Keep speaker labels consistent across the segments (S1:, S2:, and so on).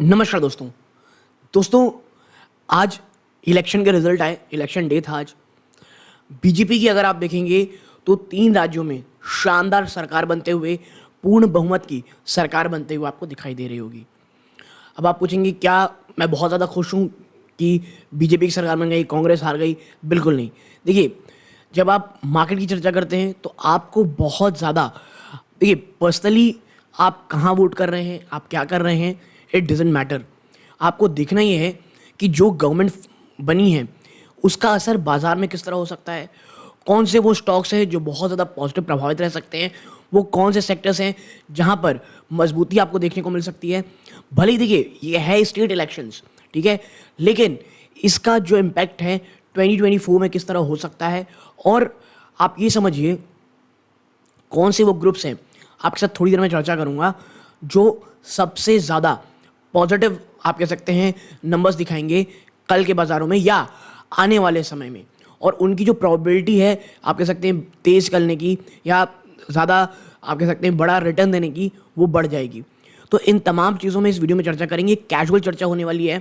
S1: नमस्कार दोस्तों। आज इलेक्शन के रिजल्ट आए, इलेक्शन डे था आज। बीजेपी की अगर आप देखेंगे तो 3 राज्यों में शानदार सरकार बनते हुए, पूर्ण बहुमत की सरकार बनते हुए आपको दिखाई दे रही होगी। अब आप पूछेंगे क्या मैं बहुत ज़्यादा खुश हूँ कि बीजेपी की सरकार बन गई, कांग्रेस हार गई? बिल्कुल नहीं। देखिए, जब आप मार्केट की चर्चा करते हैं तो आपको बहुत ज़्यादा देखिए पर्सनली आप कहाँ वोट कर रहे हैं, आप क्या कर रहे हैं, इट डज़न्ट मैटर। आपको देखना ये है कि जो गवर्नमेंट बनी है उसका असर बाज़ार में किस तरह हो सकता है, कौन से वो स्टॉक्स हैं जो बहुत ज़्यादा पॉजिटिव प्रभावित रह सकते हैं, वो कौन से सेक्टर्स हैं जहाँ पर मजबूती आपको देखने को मिल सकती है। भले ही देखिए ये है स्टेट इलेक्शंस, ठीक है, लेकिन इसका जो इम्पैक्ट है 2024 में किस तरह हो सकता है। और आप ये समझिए कौन से वो ग्रुप्स हैं, आपके साथ थोड़ी देर में चर्चा करूँगा, जो सबसे ज़्यादा पॉजिटिव आप कह सकते हैं नंबर्स दिखाएंगे कल के बाज़ारों में या आने वाले समय में, और उनकी जो प्रोबेबिलिटी है आप कह सकते हैं तेज़ करने की या ज़्यादा आप कह सकते हैं बड़ा रिटर्न देने की, वो बढ़ जाएगी। तो इन तमाम चीज़ों में इस वीडियो में चर्चा करेंगे, कैजुअल चर्चा होने वाली है।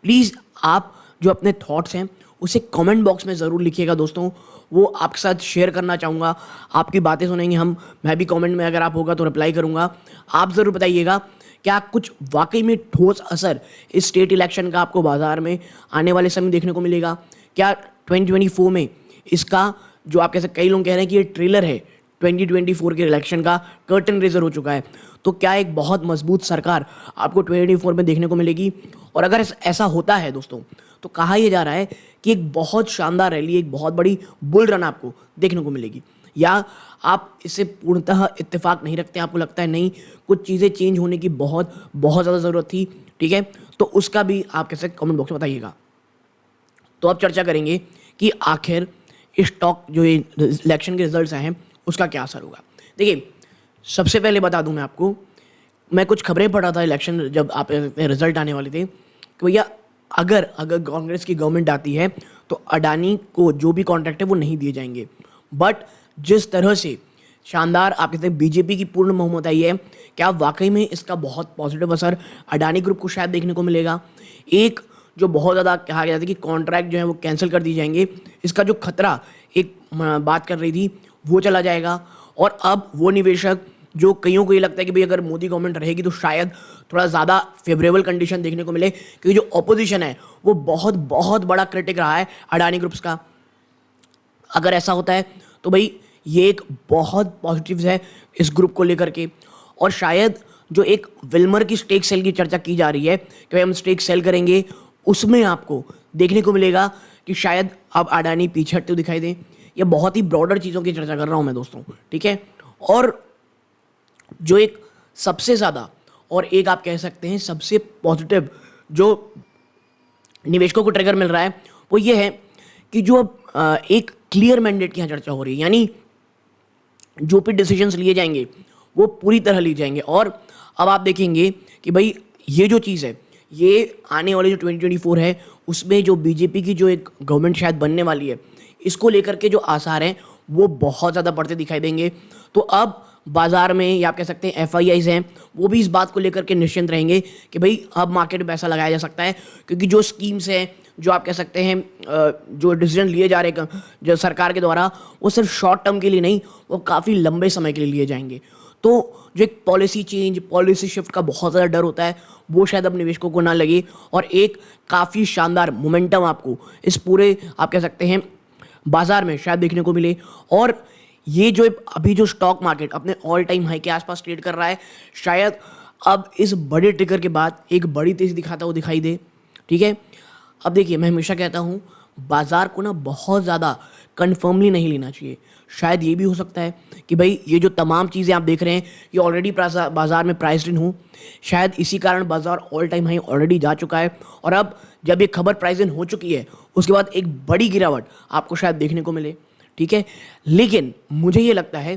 S1: प्लीज़ आप जो अपने थॉट्स हैं उसे कमेंट बॉक्स में ज़रूर लिखिएगा दोस्तों, वो आपके साथ शेयर करना चाहूँगा, आपकी बातें सुनेंगे हम। मैं भी कमेंट में अगर आप होगा तो रिप्लाई करूँगा। आप ज़रूर बताइएगा क्या कुछ वाकई में ठोस असर इस स्टेट इलेक्शन का आपको बाज़ार में आने वाले समय देखने को मिलेगा? क्या 2024 में इसका जो आप कह सकते, कई लोग कह रहे हैं कि ये ट्रेलर है 2024 के इलेक्शन का, कर्टन रेजर हो चुका है, तो क्या एक बहुत मजबूत सरकार आपको 2024 में देखने को मिलेगी? और अगर ऐसा होता है दोस्तों, तो कहा यह जा रहा है कि एक बहुत शानदार रैली, एक बहुत बड़ी बुल रन आपको देखने को मिलेगी, या आप इससे पूर्णतः इत्तेफाक नहीं रखते, आपको लगता है नहीं कुछ चीज़ें चेंज होने की बहुत बहुत ज़्यादा ज़रूरत थी, ठीक है, तो उसका भी आप कैसे कमेंट बॉक्स में बताइएगा। तो अब चर्चा करेंगे कि आखिर स्टॉक जो ये इलेक्शन के रिजल्ट्स आए हैं उसका क्या असर होगा। देखिए, सबसे पहले बता दूं मैं आपको, मैं कुछ खबरें पढ़ रहा था इलेक्शन जब आप रिजल्ट आने वाले थे कि भैया अगर अगर कांग्रेस की गवर्नमेंट आती है तो अडानी को जो भी कॉन्ट्रैक्ट है वो नहीं दिए जाएंगे। बट जिस तरह से शानदार आप कहते हैं बीजेपी की पूर्ण बहुमत आई है, क्या वाकई में इसका बहुत पॉजिटिव असर अडानी ग्रुप को शायद देखने को मिलेगा? एक जो बहुत ज़्यादा कहा गया था कि कॉन्ट्रैक्ट जो है वो कैंसिल कर दिए जाएंगे, इसका जो खतरा एक बात कर रही थी वो चला जाएगा। और अब वो निवेशक जो कईयों को ये लगता है कि भाई अगर मोदी गवर्नमेंट रहेगी तो शायद थोड़ा ज़्यादा फेवरेबल कंडीशन देखने को मिले, क्योंकि जो ऑपोजिशन है वो बहुत बहुत बड़ा क्रिटिक रहा है अडानी ग्रुप्स का। अगर ऐसा होता है तो भाई ये एक बहुत पॉजिटिव है इस ग्रुप को लेकर के। और शायद जो एक विल्मर की स्टेक सेल की चर्चा की जा रही है कि भाई हम स्टेक सेल करेंगे, उसमें आपको देखने को मिलेगा कि शायद अब अडानी पीछे हटते दिखाई दें। ये बहुत ही ब्रॉडर चीज़ों की चर्चा कर रहा हूँ मैं दोस्तों, ठीक है। और जो एक सबसे ज़्यादा और एक आप कह सकते हैं सबसे पॉजिटिव जो निवेशकों को ट्रिगर मिल रहा है वो ये है कि जो एक क्लियर मैंडेट की यहाँ चर्चा हो रही है, यानी जो भी डिसीजंस लिए जाएंगे वो पूरी तरह लिए जाएंगे। और अब आप देखेंगे कि भाई ये जो चीज़ है, ये आने वाले जो 2024 है उसमें जो बीजेपी की जो एक गवर्नमेंट शायद बनने वाली है, इसको लेकर के जो आसार हैं वो बहुत ज़्यादा बढ़ते दिखाई देंगे। तो अब बाज़ार में या आप कह सकते हैं FIIs हैं वो भी इस बात को लेकर के निश्चिंत रहेंगे कि भाई अब मार्केट में पैसा लगाया जा सकता है, क्योंकि जो स्कीम्स हैं, जो आप कह सकते हैं जो डिसीजन लिए जा रहे हैं जो सरकार के द्वारा, वो सिर्फ शॉर्ट टर्म के लिए नहीं, वो काफ़ी लंबे समय के लिए लिए जाएंगे। तो जो एक पॉलिसी चेंज, पॉलिसी शिफ्ट का बहुत ज़्यादा डर होता है वो शायद अब निवेशकों को ना लगे, और एक काफ़ी शानदार मोमेंटम आपको इस पूरे आप कह सकते हैं बाज़ार में शायद देखने को मिले। और ये जो अभी जो स्टॉक मार्केट अपने ऑल टाइम हाई के आसपास ट्रेड कर रहा है, शायद अब इस बड़े ट्रिगर के बाद एक बड़ी तेज़ी दिखाता हुआ दिखाई दे, ठीक है। अब देखिए, मैं हमेशा कहता हूँ बाज़ार को ना बहुत ज़्यादा कन्फर्मली नहीं लेना चाहिए। शायद ये भी हो सकता है कि भाई ये जो तमाम चीज़ें आप देख रहे हैं ये ऑलरेडी बाज़ार में प्राइस्ड इन हो, शायद इसी कारण बाज़ार ऑल टाइम हाई ऑलरेडी जा चुका है, और अब जब ये खबर प्राइस इन हो चुकी है उसके बाद एक बड़ी गिरावट आपको शायद देखने को मिले, ठीक है। लेकिन मुझे ये लगता है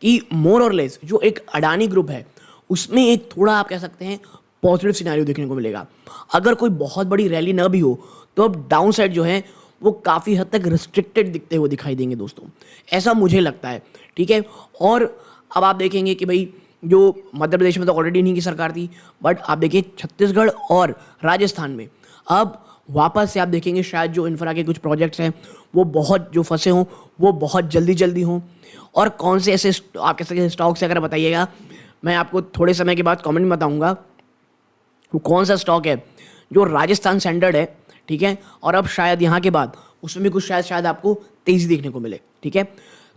S1: कि मोर और लेस जो एक अडानी ग्रुप है उसमें एक थोड़ा आप कह सकते हैं पॉजिटिव सिनेरियो देखने को मिलेगा। अगर कोई बहुत बड़ी रैली ना भी हो तो अब डाउन साइड जो है वो काफ़ी हद तक रिस्ट्रिक्टेड दिखते हुए दिखाई देंगे दोस्तों, ऐसा मुझे लगता है, ठीक है। और अब आप देखेंगे कि भाई जो मध्य प्रदेश में तो ऑलरेडी इन्हीं की सरकार थी, बट आप देखिए छत्तीसगढ़ और राजस्थान में अब वापस से आप देखेंगे शायद जो इंफ्रा के कुछ प्रोजेक्ट्स हैं वो बहुत जो फंसे हों वो बहुत जल्दी जल्दी हों। और कौन से ऐसे आप कह सकते हैं स्टॉक्स अगर बताइएगा, मैं आपको थोड़े समय के बाद कमेंट में बताऊंगा वो कौन सा स्टॉक है जो राजस्थान सेंटर्ड है, ठीक है, और अब शायद यहाँ के बाद उसमें भी कुछ शायद आपको तेज़ी देखने को मिले, ठीक है।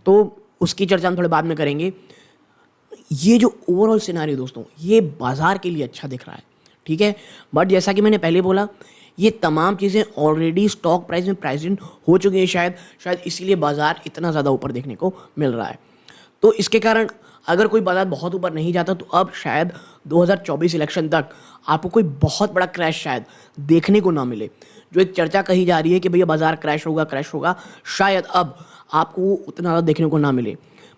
S1: तो उसकी चर्चा हम थोड़े बाद में करेंगे। ये जो ओवरऑल सिनारियो दोस्तों ये बाज़ार के लिए अच्छा दिख रहा है, ठीक है, बट जैसा कि मैंने पहले बोला ये तमाम चीज़ें ऑलरेडी स्टॉक प्राइस में प्राइस इन हो चुकी हैं, शायद इसीलिए बाज़ार इतना ज़्यादा ऊपर देखने को मिल रहा है। तो इसके कारण अगर कोई बाज़ार बहुत ऊपर नहीं जाता तो अब शायद 2024 इलेक्शन तक आपको कोई बहुत बड़ा क्रैश शायद देखने को ना मिले। जो एक चर्चा कही जा रही है कि भैया बाज़ार क्रैश होगा, शायद अब आपको वो उतना ज़्यादा देखने को ना मिले।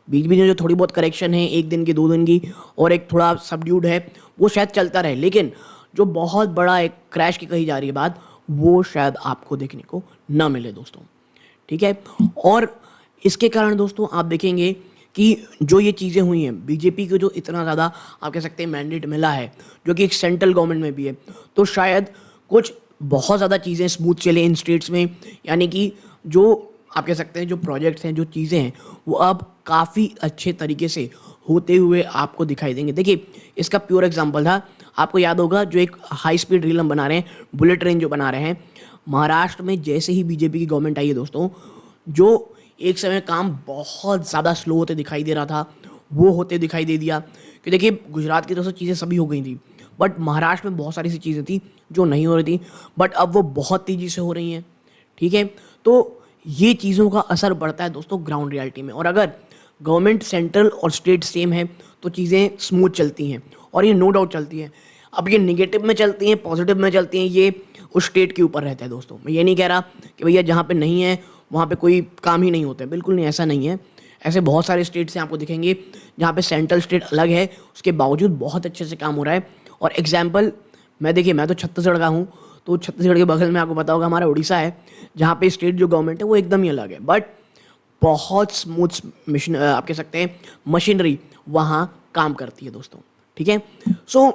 S1: बीच बीच में जो थोड़ी बहुत करेक्शन है 1 दिन की 2 दिन की और एक थोड़ा सबड्यूड है वो शायद चलता रहे, लेकिन जो बहुत बड़ा एक क्रैश की कही जा रही है बात वो शायद आपको देखने को ना मिले दोस्तों, ठीक है। और इसके कारण दोस्तों आप देखेंगे कि जो ये चीज़ें हुई हैं बीजेपी को जो इतना ज़्यादा आप कह सकते हैं मैंडेट मिला है जो कि एक सेंट्रल गवर्नमेंट में भी है, तो शायद कुछ बहुत ज़्यादा चीज़ें स्मूथ चले इन स्टेट्स में, यानी कि जो आप कह सकते हैं जो प्रोजेक्ट्स हैं जो चीज़ें हैं वो अब काफ़ी अच्छे तरीके से होते हुए आपको दिखाई देंगे। देखिए इसका प्योर एग्जांपल था, आपको याद होगा जो एक हाई स्पीड रेल हम बना रहे हैं, बुलेट ट्रेन जो बना रहे हैं, महाराष्ट्र में जैसे ही बीजेपी की गवर्नमेंट आई है दोस्तों, जो एक समय काम बहुत ज़्यादा स्लो होते दिखाई दे रहा था वो होते दिखाई दे दिया। कि देखिए गुजरात की तरफ से चीज़ें सभी हो गई थी, बट महाराष्ट्र में बहुत सारी सी चीज़ें थी जो नहीं हो रही थी, बट अब वो बहुत तेज़ी से हो रही हैं, ठीक है। तो ये चीज़ों का असर पड़ता है दोस्तों ग्राउंड रियलिटी में, और अगर गवर्नमेंट सेंट्रल और स्टेट सेम है तो चीज़ें स्मूथ चलती हैं, और ये नो डाउट चलती हैं। अब ये निगेटिव में चलती हैं पॉजिटिव में चलती हैं ये उस स्टेट के ऊपर रहता है दोस्तों। मैं ये नहीं कह रहा कि भैया जहाँ पे नहीं है वहाँ पे कोई काम ही नहीं होता है, बिल्कुल नहीं, ऐसा नहीं है। ऐसे बहुत सारे स्टेट्स हैं आपको दिखेंगे जहाँ पे सेंट्रल स्टेट अलग है उसके बावजूद बहुत अच्छे से काम हो रहा है। और एग्जाम्पल मैं देखिए मैं तो छत्तीसगढ़ का हूँ, तो छत्तीसगढ़ के बगल में आपको पता होगा हमारा उड़ीसा है, जहाँ पे स्टेट जो गवर्नमेंट है वो एकदम ही अलग है, बट बहुत स्मूथ मिशन आप कह सकते हैं मशीनरी वहाँ काम करती है दोस्तों, ठीक है। सो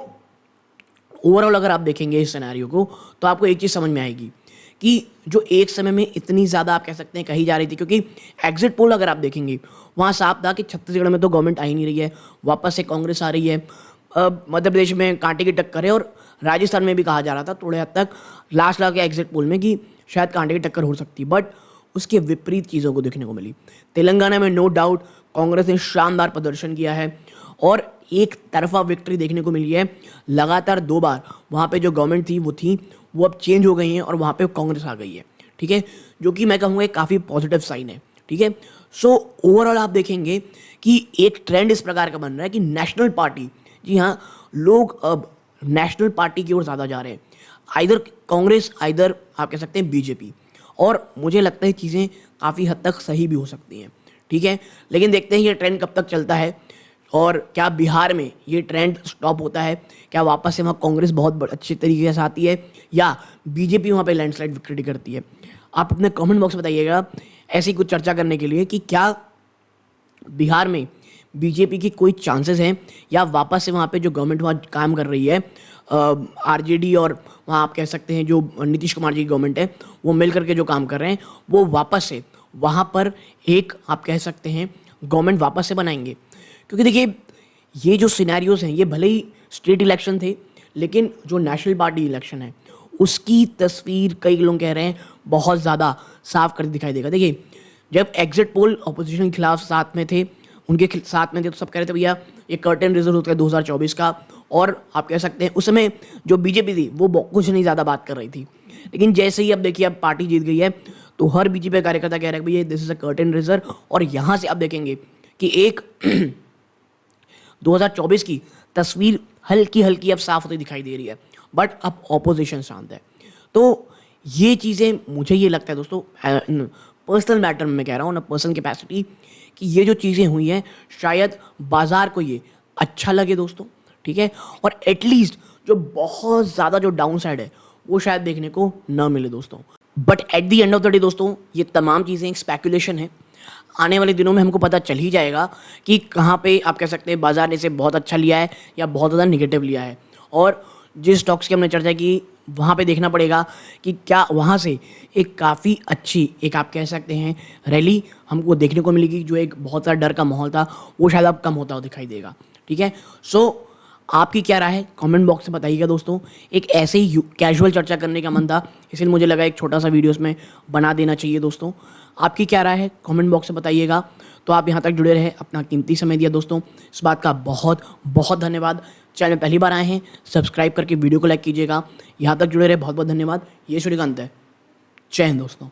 S1: ओवरऑल अगर आप देखेंगे इस सिनेरियो को तो आपको एक चीज़ समझ में आएगी कि जो एक समय में इतनी ज़्यादा आप कह सकते हैं कही जा रही थी, क्योंकि एग्जिट पोल अगर आप देखेंगे वहाँ साफ था कि छत्तीसगढ़ में तो गवर्नमेंट आ ही नहीं रही है, वापस से कांग्रेस आ रही है, मध्य प्रदेश में कांटे की टक्कर है, और राजस्थान में भी कहा जा रहा था थोड़े हद तक लास्ट के एग्जिट पोल में कि शायद कांटे की टक्कर हो सकती है, बट उसके विपरीत चीज़ों को देखने को मिली। तेलंगाना में नो डाउट कांग्रेस ने शानदार प्रदर्शन किया है और एक तरफा विक्ट्री देखने को मिली है। लगातार 2 बार वहाँ पे जो गवर्नमेंट थी वो अब चेंज हो गई हैं और वहाँ पे कांग्रेस आ गई है, ठीक है, जो कि मैं कहूँगा एक काफ़ी पॉजिटिव साइन है, ठीक है। सो ओवरऑल आप देखेंगे कि एक ट्रेंड इस प्रकार का बन रहा है कि नेशनल पार्टी, जी हाँ, लोग अब नेशनल पार्टी की ओर ज़्यादा जा रहे हैं, आइदर कांग्रेस आइदर आप कह सकते हैं बीजेपी, और मुझे लगता है चीज़ें काफ़ी हद तक सही भी हो सकती हैं, ठीक है। लेकिन देखते हैं ये ट्रेंड कब तक चलता है और क्या बिहार में ये ट्रेंड स्टॉप होता है, क्या वापस से वहाँ कांग्रेस बहुत अच्छे तरीके से आती है या बीजेपी वहाँ पे लैंडस्लाइड विक्ट्री करती है। आप अपने कमेंट बॉक्स में बताइएगा ऐसी कुछ चर्चा करने के लिए कि क्या बिहार में बीजेपी की कोई चांसेस हैं या वापस से वहाँ पे जो गवर्नमेंट वहाँ काम कर रही है आरजेडी और वहाँ आप कह सकते हैं जो नीतीश कुमार जी की गवर्नमेंट है वो मिल करके जो काम कर रहे हैं वो वापस से वहाँ पर एक आप कह सकते हैं गवर्नमेंट वापस से बनाएंगे। क्योंकि देखिए ये जो सिनेरियोज हैं ये भले ही स्टेट इलेक्शन थे, लेकिन जो नेशनल पार्टी इलेक्शन है उसकी तस्वीर कई लोग कह रहे हैं बहुत ज़्यादा साफ कर दिखाई देगा। देखिए जब एग्जिट पोल अपोजिशन के खिलाफ साथ में थे, उनके साथ में थे, तो सब कह रहे थे भैया ये कर्टन रिजर्व होता है 2024 का, और आप कह सकते हैं उस समय जो बीजेपी थी वो कुछ नहीं ज़्यादा बात कर रही थी। लेकिन जैसे ही अब देखिए अब पार्टी जीत गई है तो हर बीजेपी कार्यकर्ता कह रहा है भैया this is a curtain reserve, और यहाँ से आप देखेंगे कि एक 2024 की तस्वीर हल्की हल्की अब साफ होती दिखाई दे रही है, बट अब ऑपोजिशन शांत है। तो ये चीज़ें मुझे ये लगता है दोस्तों पर्सनल मैटर में मैं कह रहा हूँ ना, पर्सनल कैपेसिटी, कि ये जो चीज़ें हुई हैं शायद बाज़ार को ये अच्छा लगे दोस्तों, ठीक है, और एटलीस्ट जो बहुत ज़्यादा जो डाउन साइड है वो शायद देखने को ना मिले दोस्तों। But at the end of the day दोस्तों ये तमाम चीज़ें एक स्पेकुलेशन है। आने वाले दिनों में हमको पता चल ही जाएगा कि कहाँ पे आप कह सकते हैं बाज़ार ने इसे बहुत अच्छा लिया है या बहुत ज़्यादा नेगेटिव लिया है। और जिस स्टॉक्स की हमने चर्चा की वहाँ पे देखना पड़ेगा कि क्या वहाँ से एक काफ़ी अच्छी एक आप कह सकते हैं रैली हमको देखने को मिलेगी, जो एक बहुत सा डर का माहौल था वो शायद अब कम होता हुआ दिखाई देगा। ठीक है, सो आपकी क्या राय है कमेंट बॉक्स में बताइएगा दोस्तों। एक ऐसे ही कैजुअल चर्चा करने का मन था, इसलिए मुझे लगा एक छोटा सा वीडियो इसमें बना देना चाहिए दोस्तों। आपकी क्या राय है कमेंट बॉक्स में बताइएगा। तो आप यहाँ तक जुड़े रहे, अपना कीमती समय दिया दोस्तों, इस बात का बहुत बहुत धन्यवाद। चैनल में पहली बार आए हैं सब्सक्राइब करके वीडियो को लाइक कीजिएगा। यहाँ तक जुड़े रहे बहुत बहुत धन्यवाद। ये सूर्यकांत है, जय हिंद दोस्तों।